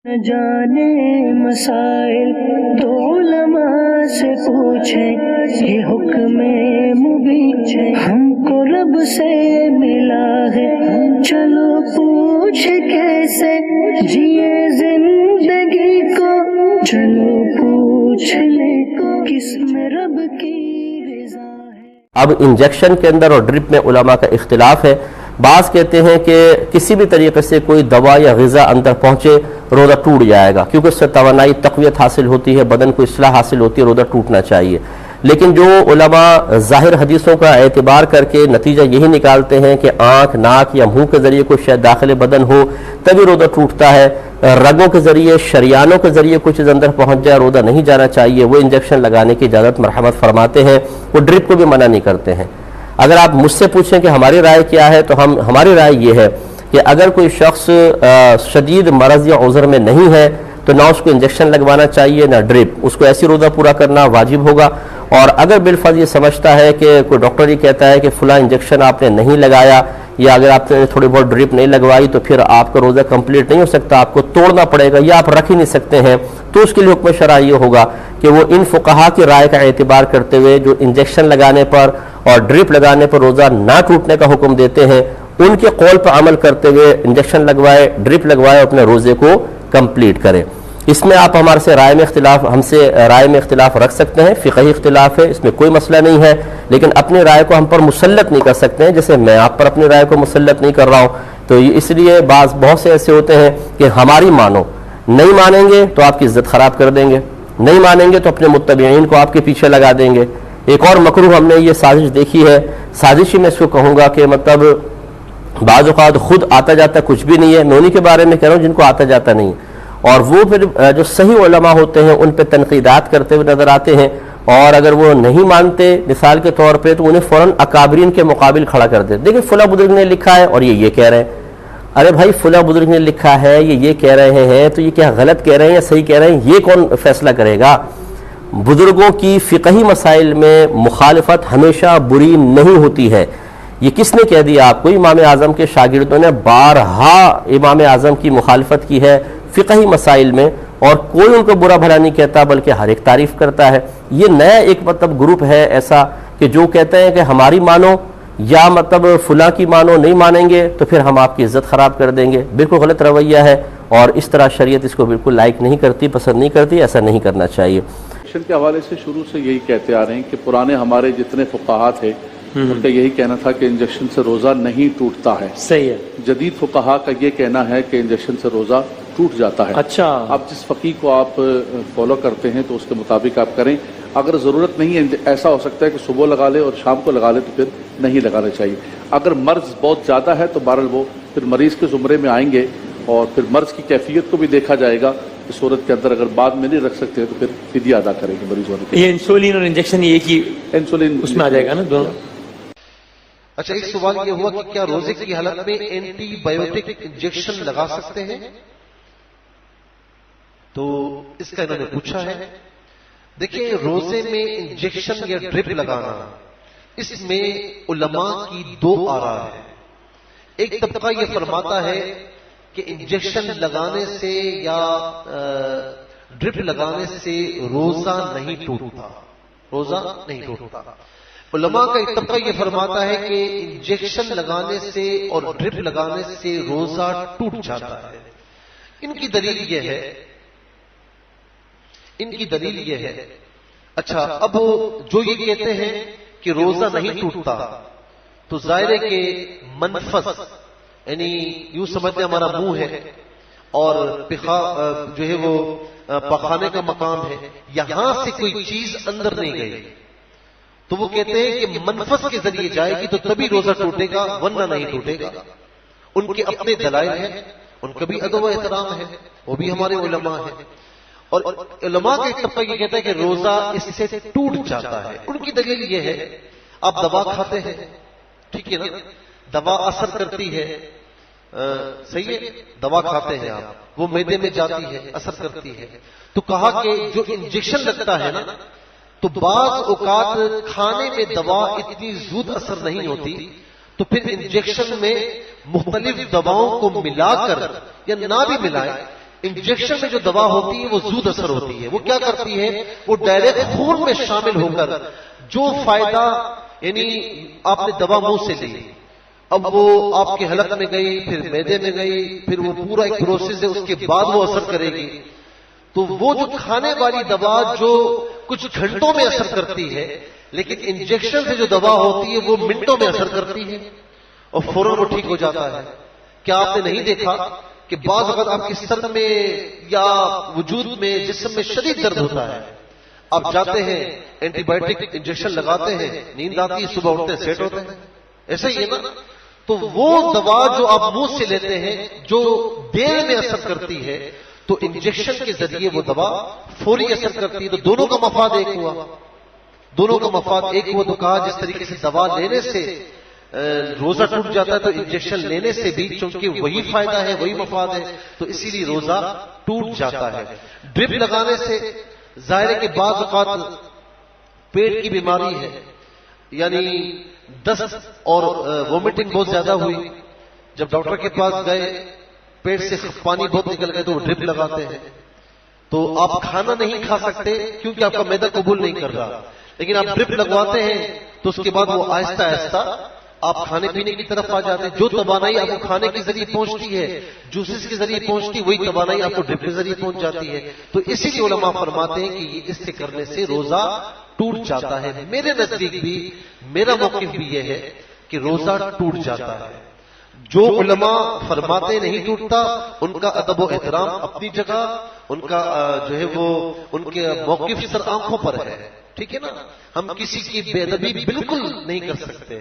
جانے مسائل تو علماء سے پوچھیں، یہ حکم مبین ہم کو رب سے ملا ہے، چلو پوچھ کیسے جیے زندگی کو، چلو پوچھ لے کس میں رب کی رضا ہے۔ اب انجیکشن کے اندر اور ڈرپ میں علماء کا اختلاف ہے۔ بعض کہتے ہیں کہ کسی بھی طریقے سے کوئی دوا یا غذا اندر پہنچے روزہ ٹوٹ جائے گا، کیونکہ اس سے توانائی تقویت حاصل ہوتی ہے، بدن کو اصلاح حاصل ہوتی ہے، روزہ ٹوٹنا چاہیے۔ لیکن جو علماء ظاہر حدیثوں کا اعتبار کر کے نتیجہ یہی نکالتے ہیں کہ آنکھ، ناک یا منہ کے ذریعے کوئی شاید داخل بدن ہو تبھی روزہ ٹوٹتا ہے، رگوں کے ذریعے، شریانوں کے ذریعے کوئی چیز اندر پہنچ جائے روزہ نہیں جانا چاہیے، وہ انجیکشن لگانے کی اجازت مرحمت فرماتے ہیں، وہ ڈرپ کو بھی منع نہیں کرتے ہیں۔ اگر آپ مجھ سے پوچھیں کہ ہماری رائے کیا ہے تو ہماری رائے یہ ہے کہ اگر کوئی شخص شدید مرض یا عذر میں نہیں ہے تو نہ اس کو انجیکشن لگوانا چاہیے نہ ڈرپ، اس کو ایسی روزہ پورا کرنا واجب ہوگا۔ اور اگر بالفرض یہ سمجھتا ہے کہ کوئی ڈاکٹر یہ کہتا ہے کہ فلاں انجیکشن آپ نے نہیں لگایا یا اگر آپ نے تھوڑی بہت ڈرپ نہیں لگوائی تو پھر آپ کا روزہ کمپلیٹ نہیں ہو سکتا، آپ کو توڑنا پڑے گا یا آپ رکھ ہی نہیں سکتے ہیں، تو اس کے لیے حکم شرع یہ ہوگا کہ وہ ان فقہا کی رائے کا اعتبار کرتے ہوئے جو انجیکشن لگانے پر اور ڈرپ لگانے پر روزہ نہ ٹوٹنے کا حکم دیتے ہیں ان کے قول پر عمل کرتے ہوئے انجیکشن لگوائے، ڈرپ لگوائے، اپنے روزے کو کمپلیٹ کرے۔ اس میں آپ ہم سے رائے میں اختلاف رکھ سکتے ہیں، فقہی اختلاف ہے، اس میں کوئی مسئلہ نہیں ہے، لیکن اپنی رائے کو ہم پر مسلط نہیں کر سکتے ہیں، جیسے میں آپ پر اپنی رائے کو مسلط نہیں کر رہا ہوں۔ تو اس لیے بہت سے ایسے ہوتے ہیں کہ ہماری مانو، نہیں مانیں گے تو آپ کی عزت خراب کر دیں گے، نہیں مانیں گے تو اپنے متبعین کو آپ کے پیچھے لگا دیں گے۔ ایک اور مکروہ ہم نے یہ سازش دیکھی ہے، سازش ہی میں اس کو کہوں گا کہ مطلب بعض اوقات خود آتا جاتا کچھ بھی نہیں ہے، میں انہی کے بارے میں کہہ رہا ہوں جن کو آتا جاتا نہیں، اور وہ پھر جو صحیح علماء ہوتے ہیں ان پہ تنقیدات کرتے ہوئے نظر آتے ہیں، اور اگر وہ نہیں مانتے مثال کے طور پہ تو انہیں فوراً اکابرین کے مقابل کھڑا کر دیتے، دیکھیں فلاں بزرگ نے لکھا ہے اور یہ کہہ رہے ہیں۔ ارے بھائی فلاں بزرگ نے لکھا ہے یہ کہہ رہے ہیں تو یہ کیا غلط کہہ رہے ہیں یا صحیح کہہ رہے ہیں، یہ کون فیصلہ کرے گا؟ بزرگوں کی فقہی مسائل میں مخالفت ہمیشہ بری نہیں ہوتی ہے۔ یہ کس نے کہہ دیا آپ کو؟ امام اعظم کے شاگردوں نے بارہا امام اعظم کی مخالفت کی ہے فقہی مسائل میں، اور کوئی ان کو برا بھلا نہیں کہتا بلکہ ہر ایک تعریف کرتا ہے۔ یہ نیا ایک مطلب گروپ ہے ایسا کہ جو کہتے ہیں کہ ہماری مانو یا مطلب فلاں کی مانو، نہیں مانیں گے تو پھر ہم آپ کی عزت خراب کر دیں گے۔ بالکل غلط رویہ ہے، اور اس طرح شریعت اس کو بالکل لائک نہیں کرتی، پسند نہیں کرتی، ایسا نہیں کرنا چاہیے۔ انجیکشن کے حوالے سے شروع سے یہی کہتے آ رہے ہیں کہ پرانے ہمارے جتنے فقہا تھے ان کا یہی کہنا تھا کہ انجیکشن سے روزہ نہیں ٹوٹتا ہے۔ صحیح ہے۔ جدید فقہا کا یہ کہنا ہے کہ انجیکشن سے روزہ ٹوٹ جاتا ہے۔ اچھا، اب جس فقih کو آپ فالو کرتے ہیں تو اس کے مطابق آپ کریں، اگر ضرورت نہیں ہے ایسا ہو سکتا ہے کہ صبح لگا لے اور شام کو لگا لے تو پھر نہیں لگانا چاہیے۔ اگر مرض بہت زیادہ ہے تو بہرحال وہ پھر مریض کے زمرے میں آئیں گے اور پھر مرض کی کیفیت کو بھی دیکھا جائے گا، اس صورت کے اندر اگر بعد میں نہیں رکھ سکتے تو پھر فدیہ ادا کریں گے مریض ہونے کے۔ یہ انسولین اور انجیکشن ایک ہی انسولین اس میں آ جائے گا نا دونوں؟ اچھا، ایک سوال یہ ہوا کہ کیا روزے کی حالت میں اینٹی بایوٹک انجیکشن لگا سکتے ہیں؟ تو اس کا انہوں نے پوچھا ہے۔ دیکھیں، روزے میں انجیکشن یا ڈرپ لگانا، اس میں علماء کی دو آراء ہیں۔ ایک طبقہ یہ فرماتا ہے کہ انجیکشن لگانے سے یا ڈرپ لگانے سے روزہ نہیں ٹوٹتا، روزہ نہیں ٹوٹتا۔ علماء کا ایک طبقہ یہ فرماتا ہے کہ انجیکشن لگانے سے اور ڈرپ لگانے سے روزہ ٹوٹ جاتا ہے۔ ان کی دلیل یہ ہے اچھا، اب جو یہ کہتے ہیں کہ روزہ نہیں ٹوٹتا تو ظاہر ہے کہ منفس یعنی یوں سمجھتے ہمارا منہ ہے اور جو ہے وہ پخانے کا مقام ہے، یہاں سے کوئی چیز اندر نہیں گئی تو وہ کہتے ہیں کہ منفس کے ذریعے جائے گی تو تبھی روزہ ٹوٹے گا ورنہ نہیں ٹوٹے گا۔ ان کے اپنے دلائل ہیں، ان کا بھی ادب و احترام ہے، وہ بھی ہمارے علماء ہیں، اور علماء کا ایک طبقہ یہ کہتا ہے کہ روزہ اس سے ٹوٹ جاتا ہے۔ ان کی دلیل یہ ہے، آپ دوا کھاتے ہیں، ٹھیک ہے نا، دوا اثر کرتی ہے، صحیح ہے، دوا کھاتے ہیں آپ، وہ معدے میں جاتی ہے، اثر کرتی ہے، تو کہا کہ جو انجیکشن لگتا ہے نا تو بعض اوقات کھانے میں دوا اتنی زود اثر نہیں ہوتی، تو پھر انجیکشن میں مختلف دواؤں کو ملا کر یا نہ بھی ملائے انجیکشن میں جو دوا ہوتی ہے وہ زود اثر ہوتی ہے. وہ کیا کرتی ہے؟ وہ ڈائریکٹ خون میں شامل ہو کر جو فائدہ یعنی آپ نے دوا منہ سے لی، اب وہ آپ کے حلق میں گئی، پھر معدے میں گئی، پھر وہ پورا ایک پروسیس ہے، اس کے بعد وہ اثر کرے گی. تو وہ جو کھانے والی دوا جو کچھ گھنٹوں میں اثر کرتی ہے، لیکن انجیکشن سے جو دوا ہوتی ہے وہ منٹوں میں اثر کرتی ہے اور فوراً وہ ٹھیک ہو جاتا ہے. کیا آپ نے نہیں دیکھا کہ بعض وقت آپ کے سر میں یا وجود میں جسم میں شدید درد ہوتا ہے، آپ جاتے ہیں اینٹی بایوٹک انجیکشن لگاتے ہیں، نیند آتی ہے، صبح اٹھتے ہیں سیٹ ہوتے ہیں، ایسا ہی ہے نا. تو وہ دوا جو آپ منہ سے لیتے ہیں جو دیر میں اثر کرتی ہے، تو انجیکشن کے ذریعے وہ دوا فوری اثر کرتی ہے. تو دونوں کا مفاد ایک ہوا، دونوں کا مفاد ایک ہوا. تو کہا جس طریقے سے دوا لینے سے روزہ ٹوٹ جاتا ہے، تو انجیکشن لینے سے بھی چونکہ وہی فائدہ ہے، وہی مفاد ہے، تو اسی لیے روزہ ٹوٹ جاتا ہے. ڈرپ لگانے سے ظاہر ہے کہ بعض اوقات پیٹ کی بیماری ہے، یعنی دست اور وومٹنگ بہت زیادہ ہوئی، جب ڈاکٹر کے پاس گئے پیٹ سے پانی بہت نکل گئے تو وہ ڈرپ لگاتے ہیں. تو آپ کھانا نہیں کھا سکتے کیونکہ آپ کا معدہ قبول نہیں کر رہا، لیکن آپ ڈرپ لگواتے ہیں تو اس کے بعد وہ آہستہ آہستہ آپ کھانے پینے کی طرف آ جاتے ہیں. جو توانائی آپ کو کھانے کے ذریعے پہنچتی ہے، جوسز کے ذریعے پہنچتی، وہی توانائی آپ کو ڈرپ کے ذریعے پہنچ جاتی ہے. تو اسی لیے علماء فرماتے ہیں کہ یہ اس سے کرنے سے روزہ ٹوٹ جاتا ہے. میرے نزدیک بھی میرا موقف بھی یہ ہے کہ روزہ ٹوٹ جاتا ہے. جو علماء فرماتے نہیں ٹوٹتا ان کا ادب و احترام اپنی جگہ، ان کا جو ہے وہ ان کے موقف سر آنکھوں پر ہے، ٹھیک ہے نا. ہم کسی کی بے ادبی بالکل نہیں کر سکتے،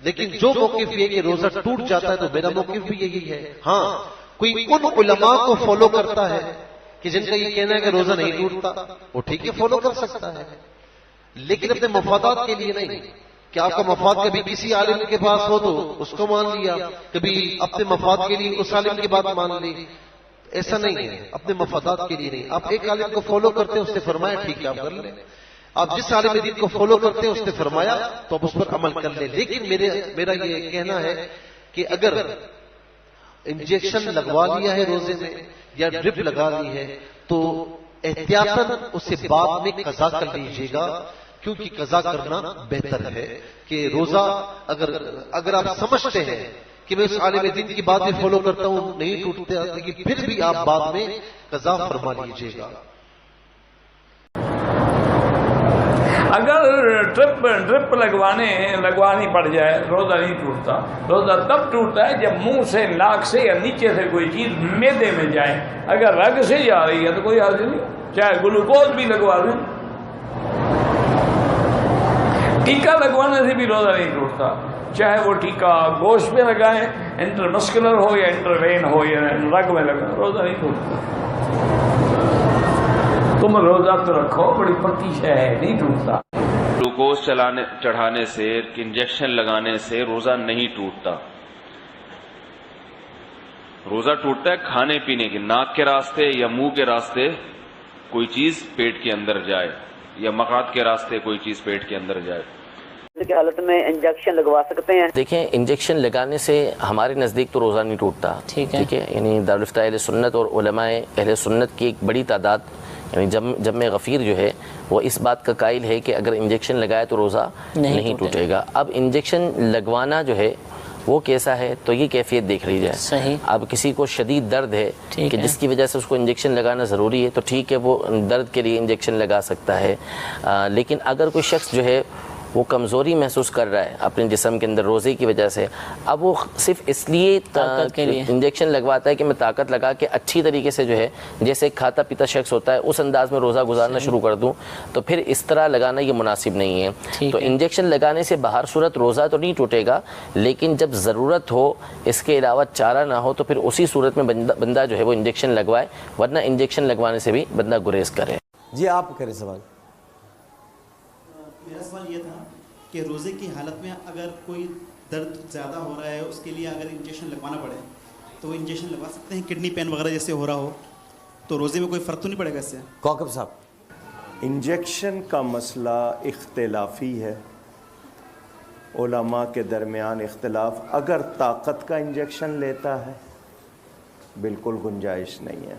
لیکن جو موقف یہ کہ روزہ ٹوٹ جاتا ہے تو میرا موقف بھی یہی ہے. ہاں کوئی ان علماء کو فالو کرتا ہے کہ جن کا یہ کہنا ہے کہ روزہ نہیں ٹوٹتا، وہ ٹھیک ہے فالو کر سکتا ہے، لیکن اپنے مفادات کے لیے نہیں. کہ آپ کا مفاد کبھی کسی عالم کے پاس ہو تو اس کو مان لیا، کبھی اپنے مفاد کے لیے اس عالم کی بات مان لی. ایسا نہیں ہے، اپنے مفادات کے لیے نہیں. آپ ایک عالم کو فالو کرتے ہیں، اس نے فرمایا ٹھیک ہے آپ کر لیں. آپ جس عالم دین کو فالو کرتے ہیں اس نے فرمایا تو آپ اس پر عمل کر لیں. لیکن میرا یہ کہنا ہے کہ اگر انجیکشن لگوا لیا ہے روزے میں یا ڈرپ لگا لی ہے تو احتیاطاً اسے بعد میں قضا کر لیجیے گا، کیونکہ قضا کرنا بہتر ہے. کہ روزہ اگر آپ سمجھتے ہیں کہ میں اس عالم دین کی بات بھی فالو کرتا ہوں نہیں ٹوٹتے، لیکن پھر بھی آپ بعد میں قضا فرما لیجیے گا. اگر ڈرپ لگوانی پڑ جائے روزہ نہیں ٹوٹتا. روزہ تب ٹوٹتا ہے جب منہ سے، ناک سے یا نیچے سے کوئی چیز معدے میں جائے. اگر رگ سے جا رہی ہے تو کوئی حرج نہیں، چاہے گلوکوز بھی لگوا دیں. ٹیکا لگوانے سے بھی روزہ نہیں ٹوٹتا، چاہے وہ ٹیکا گوشت پہ لگائیں، انٹرمسکولر ہو یا انٹروین ہو یا رگ میں لگائیں، روزہ نہیں ٹوٹتا. تم روزہ تو رکھو، بڑی پکی شے ہے، نہیں ٹوٹتا. گلوکوز چڑھانے سے، انجیکشن لگانے سے روزہ نہیں ٹوٹتا. روزہ ٹوٹتا ہے کھانے پینے کے، ناک کے راستے یا منہ کے راستے کوئی چیز پیٹ کے اندر جائے یا مقعد کے راستے کوئی چیز پیٹ کے اندر جائے. کی حالت میں انجیکشن لگوا سکتے ہیں. دیکھیں انجیکشن لگانے سے ہمارے نزدیک تو روزہ نہیں ٹوٹتا، ٹھیک ہے. یعنی دارالفتہ اہل سنت اور علماء اہل سنت کی ایک بڑی تعداد، یعنی جمع غفیر جو ہے وہ اس بات کا قائل ہے کہ اگر انجیکشن لگائے تو روزہ نہیں ٹوٹے گا. اب انجیکشن لگوانا جو ہے وہ کیسا ہے تو یہ کیفیت دیکھ لی جائے. صحیح. اب کسی کو شدید درد ہے کہ جس کی وجہ سے اس کو انجیکشن لگانا ضروری ہے تو ٹھیک ہے، وہ درد کے لیے انجیکشن لگا سکتا ہے. لیکن اگر کوئی شخص جو ہے وہ کمزوری محسوس کر رہا ہے اپنے جسم کے اندر روزے کی وجہ سے، اب وہ صرف اس لیے انجیکشن لگواتا ہے کہ میں طاقت لگا کے اچھی طریقے سے جو ہے جیسے کھاتا پیتا شخص ہوتا ہے اس انداز میں روزہ گزارنا شروع کر دوں، تو پھر اس طرح لگانا یہ مناسب نہیں ہے. تو انجیکشن لگانے سے بہر صورت روزہ تو نہیں ٹوٹے گا، لیکن جب ضرورت ہو اس کے علاوہ چارہ نہ ہو تو پھر اسی صورت میں بندہ جو ہے وہ انجیکشن لگوائے، ورنہ انجیکشن لگوانے سے بھی بندہ گریز کرے. جی آپ کریں سوال. میرا سوال یہ تھا کہ روزے کی حالت میں اگر کوئی درد زیادہ ہو رہا ہے، اس کے لیے اگر انجیکشن لگوانا پڑے تو وہ انجیکشن لگوا سکتے ہیں؟ کڈنی پین وغیرہ جیسے ہو رہا ہو تو روزے میں کوئی فرق تو نہیں پڑے گا اس سے؟ کوکب صاحب. انجیکشن کا مسئلہ اختلافی ہے، علماء کے درمیان اختلاف. اگر طاقت کا انجیکشن لیتا ہے بالکل گنجائش نہیں ہے.